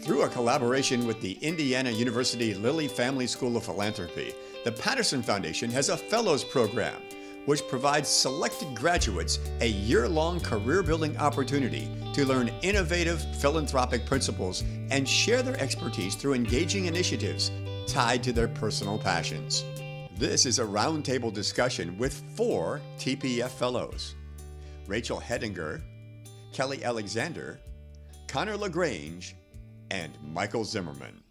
Through a collaboration with the Indiana University Lilly Family School of Philanthropy, the Patterson Foundation has a Fellows Program, which provides selected graduates a year-long career-building opportunity to learn innovative philanthropic principles and share their expertise through engaging initiatives tied to their personal passions. This is a roundtable discussion with 4 TPF Fellows: Rachel Hettinger, Kellie Alexander, Connor LaGrange, and Michael Zimmerman.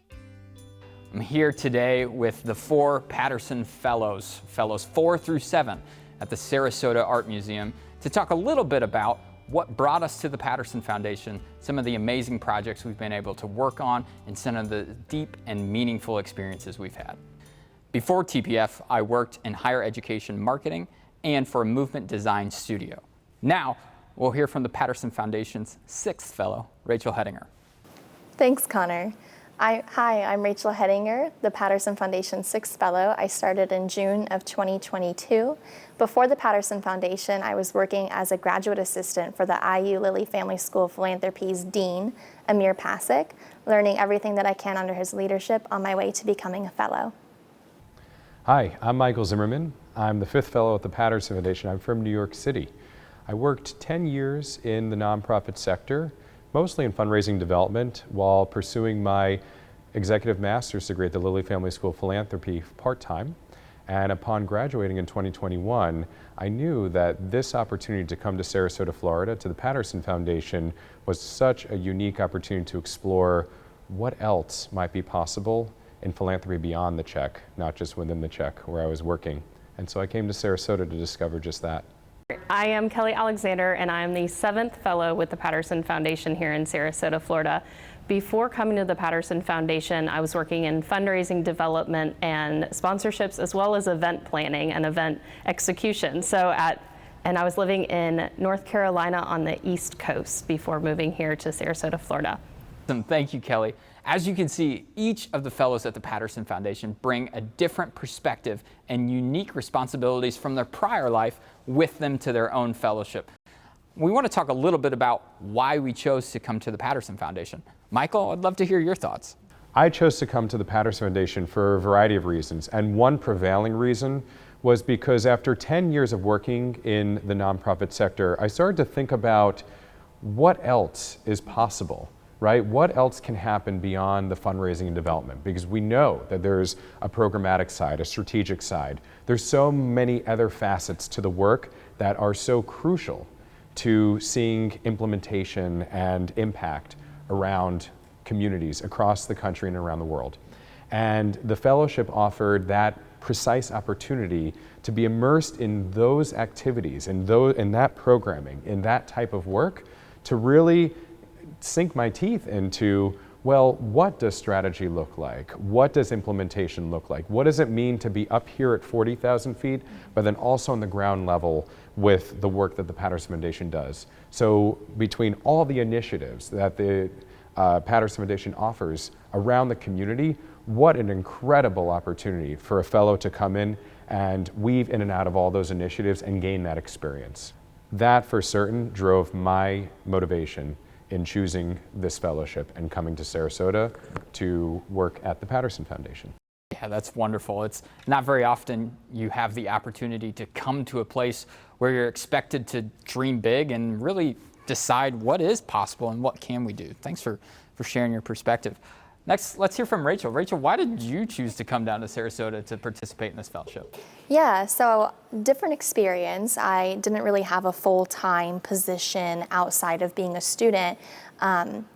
I'm here today with the 4 Patterson Fellows 4 through 7 at the Sarasota Art Museum, to talk a little bit about what brought us to the Patterson Foundation, some of the amazing projects we've been able to work on, and some of the deep and meaningful experiences we've had. Before TPF, I worked in higher education marketing and for a movement design studio. Now, we'll hear from the Patterson Foundation's 6th fellow, Rachel Hettinger. Thanks, Connor. Hi, I'm Rachel Hettinger, the Patterson Foundation's 6th fellow. I started in June of 2022. Before the Patterson Foundation, I was working as a graduate assistant for the IU Lilly Family School of Philanthropy's dean, Amir Pasek, learning everything that I can under his leadership on my way to becoming a fellow. Hi, I'm Michael Zimmerman. I'm the 5th fellow at the Patterson Foundation. I'm from New York City. I worked 10 years in the nonprofit sector, mostly in fundraising development, while pursuing my executive master's degree at the Lilly Family School of Philanthropy part-time. And upon graduating in 2021, I knew that this opportunity to come to Sarasota, Florida, to the Patterson Foundation, was such a unique opportunity to explore what else might be possible in philanthropy beyond the check, not just within the check where I was working. And so I came to Sarasota to discover just that. I am Kellie Alexander, and I'm the 7th fellow with the Patterson Foundation here in Sarasota, Florida. Before coming to the Patterson Foundation, I was working in fundraising development and sponsorships, as well as event planning and event execution. And I was living in North Carolina on the East Coast before moving here to Sarasota, Florida. Thank you, Kellie. As you can see, each of the fellows at the Patterson Foundation bring a different perspective and unique responsibilities from their prior life with them to their own fellowship. We want to talk a little bit about why we chose to come to the Patterson Foundation. Michael, I'd love to hear your thoughts. I chose to come to the Patterson Foundation for a variety of reasons, and one prevailing reason was because after 10 years of working in the nonprofit sector, I started to think about what else is possible. Right? What else can happen beyond the fundraising and development? Because we know that there's a programmatic side, a strategic side. There's so many other facets to the work that are so crucial to seeing implementation and impact around communities across the country and around the world. And the fellowship offered that precise opportunity to be immersed in those activities, in that programming, in that type of work, to really sink my teeth into, well, what does strategy look like? What does implementation look like? What does it mean to be up here at 40,000 feet, but then also on the ground level with the work that the Patterson Foundation does? So between all the initiatives that the Patterson Foundation offers around the community, what an incredible opportunity for a fellow to come in and weave in and out of all those initiatives and gain that experience. That for certain drove my motivation in choosing this fellowship and coming to Sarasota to work at the Patterson Foundation. Yeah, that's wonderful. It's not very often you have the opportunity to come to a place where you're expected to dream big and really decide what is possible and what can we do. Thanks for sharing your perspective. Next, let's hear from Rachel. Rachel, why did you choose to come down to Sarasota to participate in this fellowship? Yeah, so different experience. I didn't really have a full-time position outside of being a student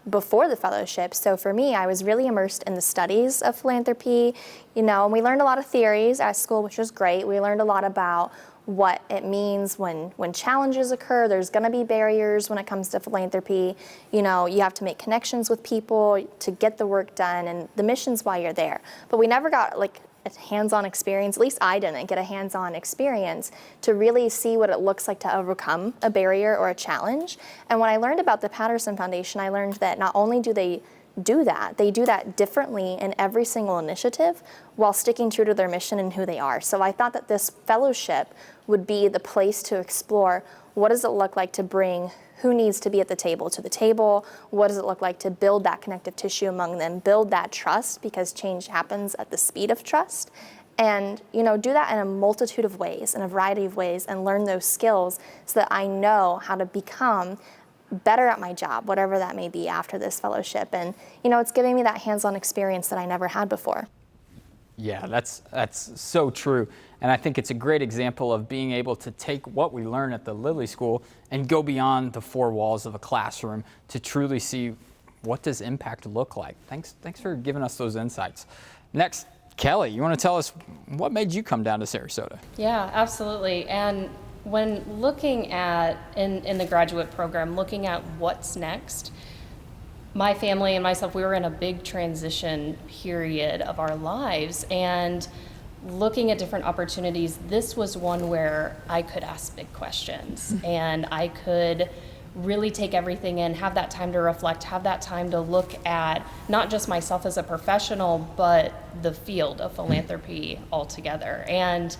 before the fellowship. So for me, I was really immersed in the studies of philanthropy, and we learned a lot of theories at school, which was great. We learned a lot about what it means when challenges occur. There's going to be barriers when it comes to philanthropy. You have to make connections with people to get the work done, and the mission's why you're there. But we never got a hands-on experience, at least I didn't get a hands-on experience to really see what it looks like to overcome a barrier or a challenge. And when I learned about the Patterson Foundation, I learned that not only do they do that differently in every single initiative while sticking true to their mission and who they are. So I thought that this fellowship would be the place to explore what does it look like to bring who needs to be at the table to the table? What does it look like to build that connective tissue among them, build that trust, because change happens at the speed of trust? And do that in a multitude of ways, in a variety of ways, and learn those skills so that I know how to become better at my job, whatever that may be after this fellowship. And it's giving me that hands-on experience that I never had before. Yeah, that's so true. And I think it's a great example of being able to take what we learn at the Lilly School and go beyond the four walls of a classroom to truly see what does impact look like. Thanks for giving us those insights. Next, Kellie, you want to tell us what made you come down to Sarasota? Yeah, absolutely. And when looking at, in the graduate program, looking at what's next, my family and myself, we were in a big transition period of our lives, and looking at different opportunities, this was one where I could ask big questions and I could really take everything in, have that time to reflect, have that time to look at not just myself as a professional, but the field of philanthropy altogether. And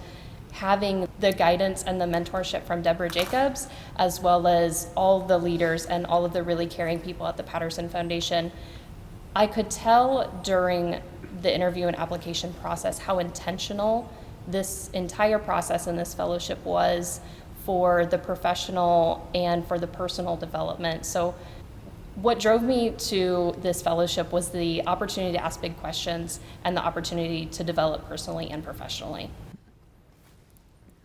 having the guidance and the mentorship from Deborah Jacobs, as well as all the leaders and all of the really caring people at the Patterson Foundation, I could tell during the interview and application process how intentional this entire process in this fellowship was for the professional and for the personal development. So what drove me to this fellowship was the opportunity to ask big questions and the opportunity to develop personally and professionally.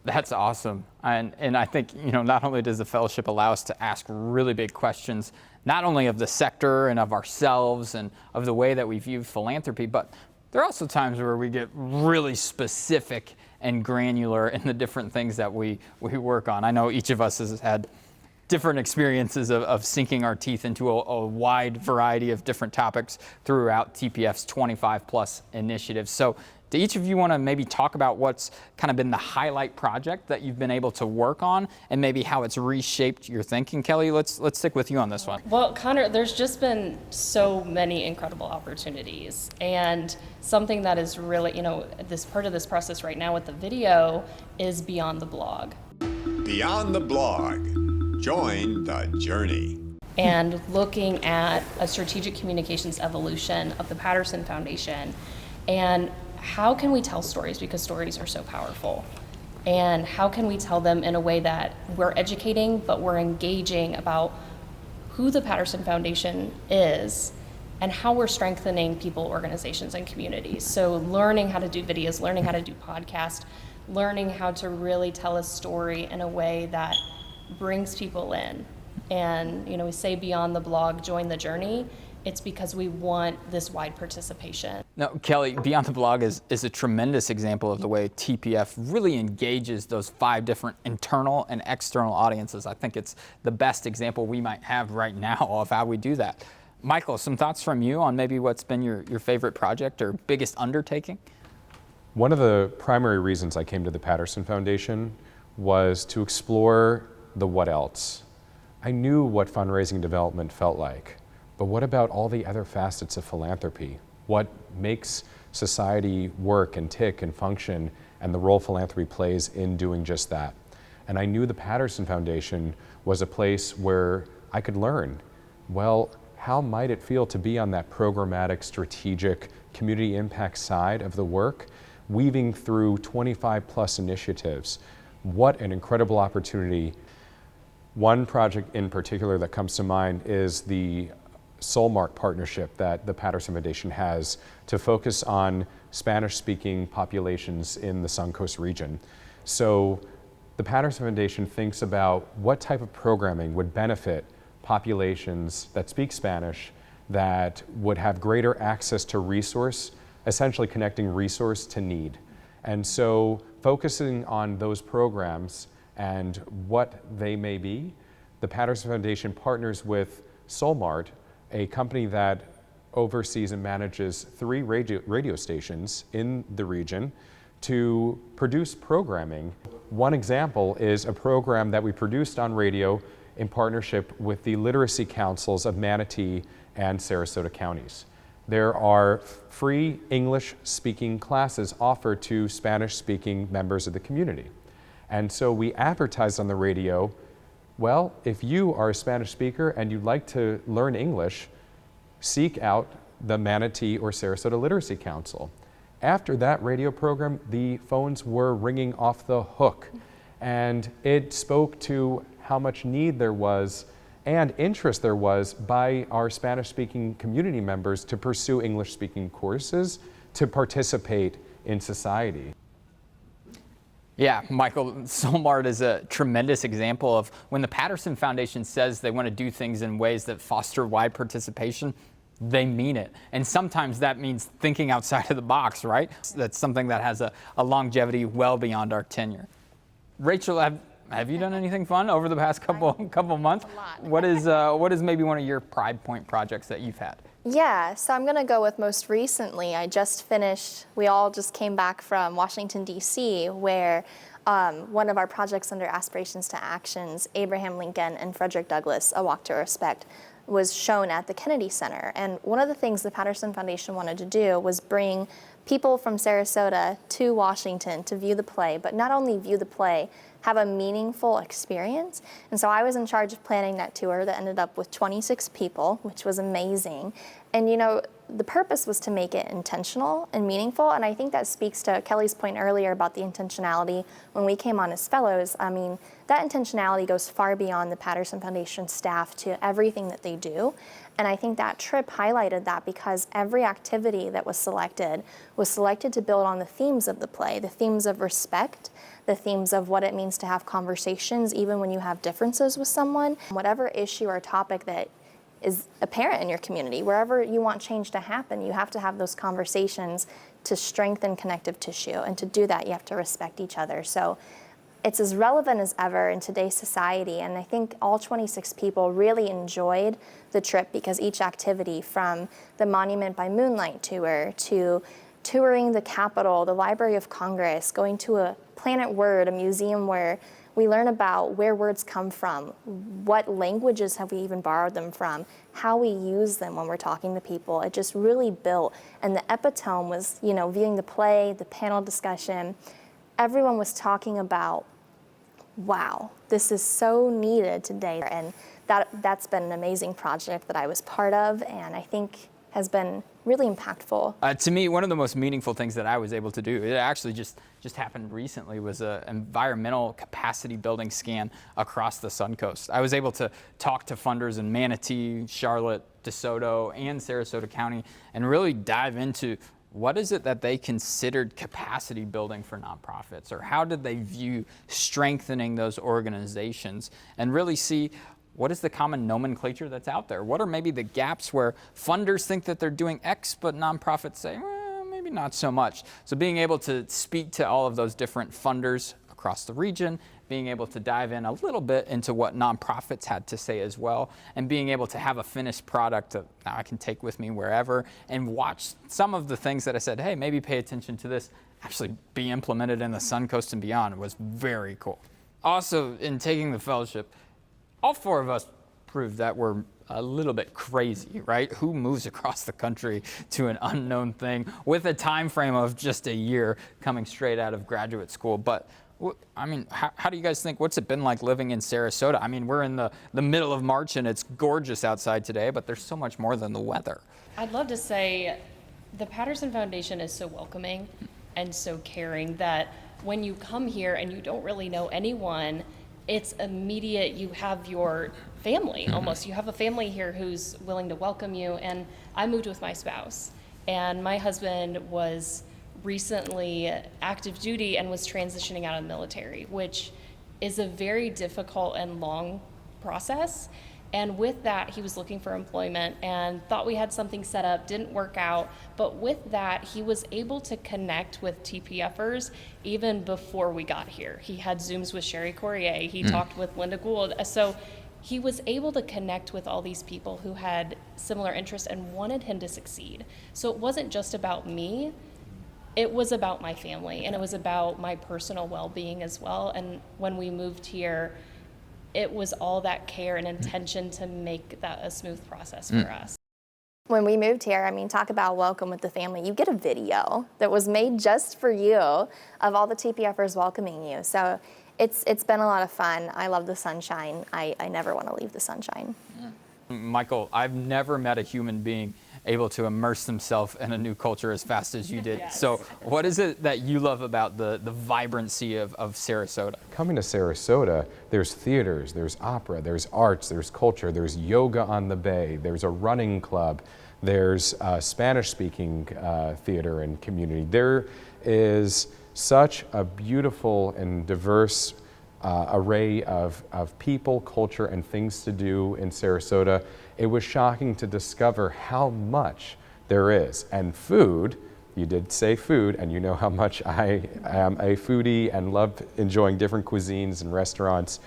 That's awesome. And I think, not only does the fellowship allow us to ask really big questions, not only of the sector and of ourselves and of the way that we view philanthropy, but there are also times where we get really specific and granular in the different things that we work on. I know each of us has had different experiences of sinking our teeth into a wide variety of different topics throughout TPF's 25 plus initiatives. So do each of you want to maybe talk about what's kind of been the highlight project that you've been able to work on and maybe how it's reshaped your thinking? Kellie, let's stick with you on this one. Well, Connor, there's just been so many incredible opportunities, and something that is really, this part of this process right now with the video is beyond the blog. Beyond the blog. Join the journey. And looking at a strategic communications evolution of the Patterson Foundation, and how can we tell stories, because stories are so powerful, and how can we tell them in a way that we're educating but we're engaging about who the Patterson Foundation is and how we're strengthening people, organizations, and communities. So learning how to do videos, learning how to do podcasts, learning how to really tell a story in a way that brings people in. And we say beyond the blog, join the journey. It's because we want this wide participation. Now, Kellie, Beyond the Blog is a tremendous example of the way TPF really engages those 5 different internal and external audiences. I think it's the best example we might have right now of how we do that. Michael, some thoughts from you on maybe what's been your favorite project or biggest undertaking? One of the primary reasons I came to the Patterson Foundation was to explore the what else. I knew what fundraising development felt like. But what about all the other facets of philanthropy? What makes society work and tick and function, and the role philanthropy plays in doing just that? And I knew the Patterson Foundation was a place where I could learn. Well, how might it feel to be on that programmatic, strategic, community impact side of the work, weaving through 25 plus initiatives? What an incredible opportunity. One project in particular that comes to mind is the Soulmark partnership that the Patterson Foundation has to focus on Spanish-speaking populations in the Suncoast region. So the Patterson Foundation thinks about what type of programming would benefit populations that speak Spanish that would have greater access to resource, essentially connecting resource to need. And so focusing on those programs and what they may be, the Patterson Foundation partners with Soulmart, a company that oversees and manages 3 radio stations in the region, to produce programming. One example is a program that we produced on radio in partnership with the literacy councils of Manatee and Sarasota counties. There are free English-speaking classes offered to Spanish-speaking members of the community. And so we advertised on the radio Well, if you are a Spanish speaker and you'd like to learn English, seek out the Manatee or Sarasota Literacy Council. After that radio program, the phones were ringing off the hook, and it spoke to how much need there was and interest there was by our Spanish-speaking community members to pursue English-speaking courses, to participate in society. Yeah, Michael, Solmart is a tremendous example of when the Patterson Foundation says they want to do things in ways that foster wide participation, they mean it. And sometimes that means thinking outside of the box, right? That's something that has a longevity well beyond our tenure. Rachel, have you done anything fun over the past couple months? A lot. What is maybe one of your Pride Point projects that you've had? Yeah, so I'm going to go with most recently. I just finished, we all just came back from Washington, D.C., where one of our projects under Aspirations to Actions, Abraham Lincoln and Frederick Douglass, A Walk to Respect, was shown at the Kennedy Center. And one of the things the Patterson Foundation wanted to do was bring people from Sarasota to Washington to view the play, but not only view the play, have a meaningful experience. And so I was in charge of planning that tour that ended up with 26 people, which was amazing. And you know, the purpose was to make it intentional and meaningful, and I think that speaks to Kellie's point earlier about the intentionality when we came on as fellows. I mean, that intentionality goes far beyond the Patterson Foundation staff to everything that they do. And I think that trip highlighted that because every activity that was selected to build on the themes of the play, the themes of respect, the themes of what it means to have conversations even when you have differences with someone. Whatever issue or topic that is apparent in your community, wherever you want change to happen, you have to have those conversations to strengthen connective tissue. And to do that, you have to respect each other. So it's as relevant as ever in today's society. And I think all 26 people really enjoyed the trip because each activity, from the Monument by Moonlight tour to touring the Capitol, the Library of Congress, going to a Planet Word, a museum where we learn about where words come from, what languages have we even borrowed them from, how we use them when we're talking to people. It just really built. And the epitome was, you know, viewing the play, the panel discussion. Everyone was talking about, wow, this is so needed today. And that's been an amazing project that I was part of, and I think has been really impactful. To me, one of the most meaningful things that I was able to do, it actually just happened recently, was an environmental capacity building scan across the Suncoast. I was able to talk to funders in Manatee, Charlotte, DeSoto, and Sarasota County and really dive into what is it that they considered capacity building for nonprofits, or how did they view strengthening those organizations, and really see what is the common nomenclature that's out there? What are maybe the gaps where funders think that they're doing X, but nonprofits say, well, maybe not so much. So being able to speak to all of those different funders across the region, being able to dive in a little bit into what nonprofits had to say as well, and being able to have a finished product that now I can take with me wherever and watch some of the things that I said, hey, maybe pay attention to this, actually be implemented in the Suncoast and beyond. It was very cool. Also, in taking the fellowship, all four of us proved that we're a little bit crazy, right? Who moves across the country to an unknown thing with a time frame of just a year coming straight out of graduate school? But I mean, how do you guys think, what's it been like living in Sarasota? I mean, we're in the middle of March and it's gorgeous outside today, but there's so much more than the weather. I'd love to say the Patterson Foundation is so welcoming and so caring that when you come here and you don't really know anyone, it's immediate. You have your family almost. You have a family here who's willing to welcome you. And I moved with my spouse, and my husband was recently active duty and was transitioning out of the military, which is a very difficult and long process. And with that, he was looking for employment and thought we had something set up, didn't work out. But with that, he was able to connect with TPFers even before we got here. He had Zooms with Sherry Courier. He talked with Linda Gould. So he was able to connect with all these people who had similar interests and wanted him to succeed. So it wasn't just about me. It was about my family, and it was about my personal well-being as well. And when we moved here, it was all that care and intention to make that a smooth process for us. When we moved here, I mean, talk about welcome with the family. You get a video that was made just for you of all the TPFers welcoming you. So It's been a lot of fun. I love the sunshine. I never want to leave the sunshine. Michael, I've never met a human being able to immerse themselves in a new culture as fast as you did. Yes. So what is it that you love about the vibrancy of Sarasota? Coming to Sarasota, there's theaters, there's opera, there's arts, there's culture, there's yoga on the bay, there's a running club, there's Spanish-speaking theater and community. There is such a beautiful and diverse array of people, culture, and things to do in Sarasota. It was shocking to discover how much there is. And food, you did say food, and you know how much I am a foodie and love enjoying different cuisines and restaurants.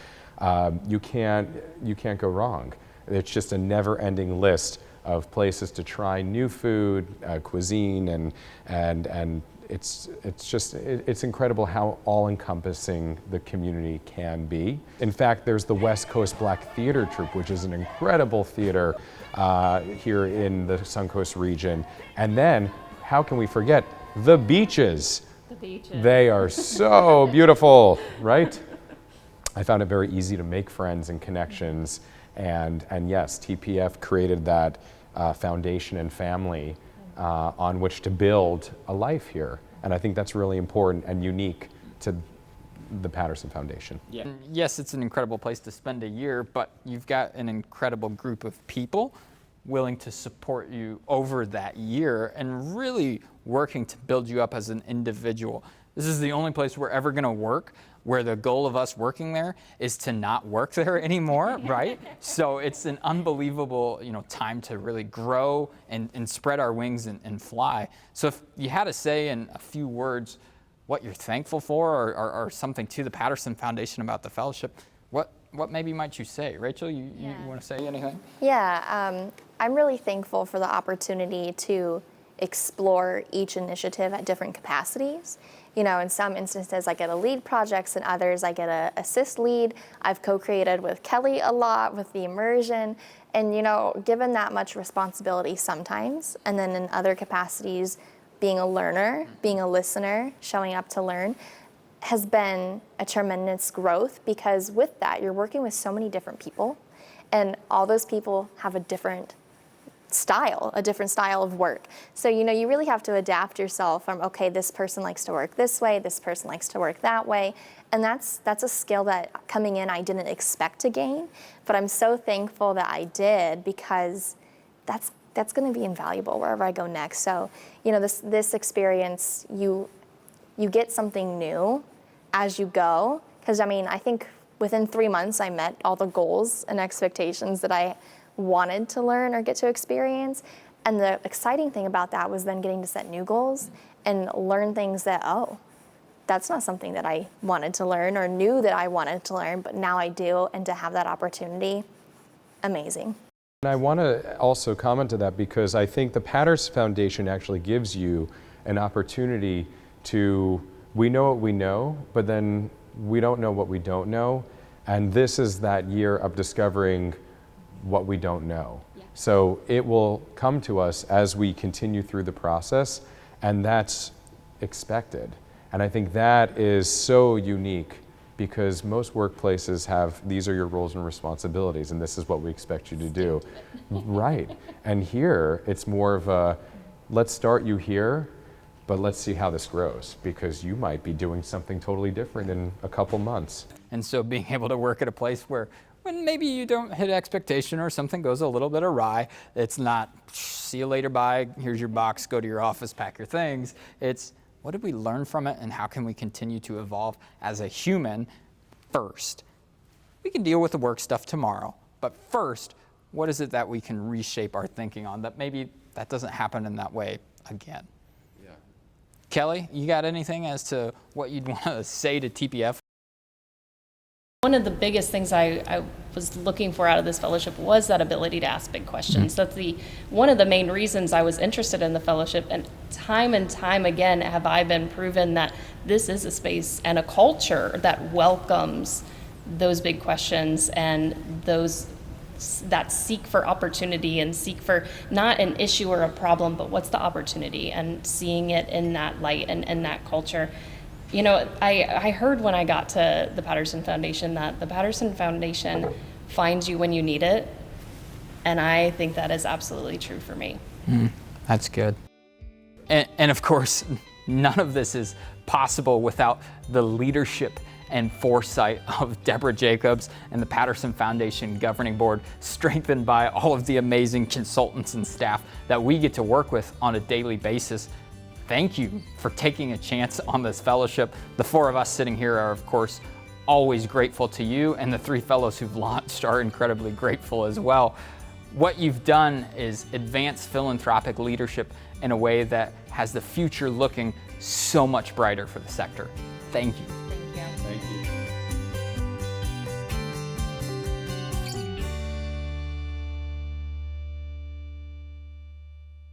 You can't go wrong. It's just a never-ending list of places to try new food, cuisine, and it's incredible how all-encompassing the community can be. In fact, there's the West Coast Black Theater Troupe, which is an incredible theater here in the Suncoast region. And then, how can we forget the beaches? The beaches. They are so beautiful, right? I found it very easy to make friends and connections. And yes, TPF created that foundation and family on which to build a life here. And I think that's really important and unique to the Patterson Foundation. Yeah. Yes, it's an incredible place to spend a year, but you've got an incredible group of people willing to support you over that year and really working to build you up as an individual. This is the only place we're ever going to work where the goal of us working there is to not work there anymore, right? So it's an unbelievable, time to really grow and spread our wings and fly. So if you had to say in a few words what you're thankful for or something to the Patterson Foundation about the fellowship, what maybe might you say? Rachel, you want to say anything? Yeah, I'm really thankful for the opportunity to explore each initiative at different capacities. In some instances I get to lead projects, and others I get to assist lead. I've co-created with Kellie a lot with the immersion, and given that much responsibility sometimes, and then in other capacities, being a learner, being a listener, showing up to learn, has been a tremendous growth, because with that you're working with so many different people, and all those people have a different style of work. So, you really have to adapt yourself from, okay, this person likes to work this way, this person likes to work that way. And that's a skill that coming in I didn't expect to gain, but I'm so thankful that I did, because that's going to be invaluable wherever I go next. So, this experience, you get something new as you go, because I think within 3 months I met all the goals and expectations that I wanted to learn or get to experience. And the exciting thing about that was then getting to set new goals and learn things that, that's not something that I wanted to learn or knew that I wanted to learn, but now I do, and to have that opportunity, amazing. And I want to also comment to that, because I think the Patterson Foundation actually gives you an opportunity to, we know what we know, but then we don't know what we don't know. And this is that year of discovering what we don't know. Yeah. So it will come to us as we continue through the process, and that's expected. And I think that is so unique, because most workplaces have, these are your roles and responsibilities, and this is what we expect you to do. Right. And here, it's more of a, let's start you here, but let's see how this grows, because you might be doing something totally different in a couple months. And so being able to work at a place where when maybe you don't hit expectation or something goes a little bit awry, it's not, see you later, bye, here's your box, go to your office, pack your things. It's, what did we learn from it, and how can we continue to evolve as a human first? We can deal with the work stuff tomorrow, but first, what is it that we can reshape our thinking on that maybe that doesn't happen in that way again? Yeah. Kellie, you got anything as to what you'd want to say to TPF? One of the biggest things I was looking for out of this fellowship was that ability to ask big questions. That's one of the main reasons I was interested in the fellowship, and time again have I been proven that this is a space and a culture that welcomes those big questions and those that seek for opportunity and seek for not an issue or a problem, but what's the opportunity, and seeing it in that light and in that culture. You know, I heard when I got to the Patterson Foundation that the Patterson Foundation finds you when you need it, and I think that is absolutely true for me. That's good. And of course, none of this is possible without the leadership and foresight of Deborah Jacobs and the Patterson Foundation Governing Board, strengthened by all of the amazing consultants and staff that we get to work with on a daily basis. Thank you for taking a chance on this fellowship. The four of us sitting here are, of course, always grateful to you, and the three fellows who've launched are incredibly grateful as well. What you've done is advance philanthropic leadership in a way that has the future looking so much brighter for the sector. Thank you. Thank you. Thank you.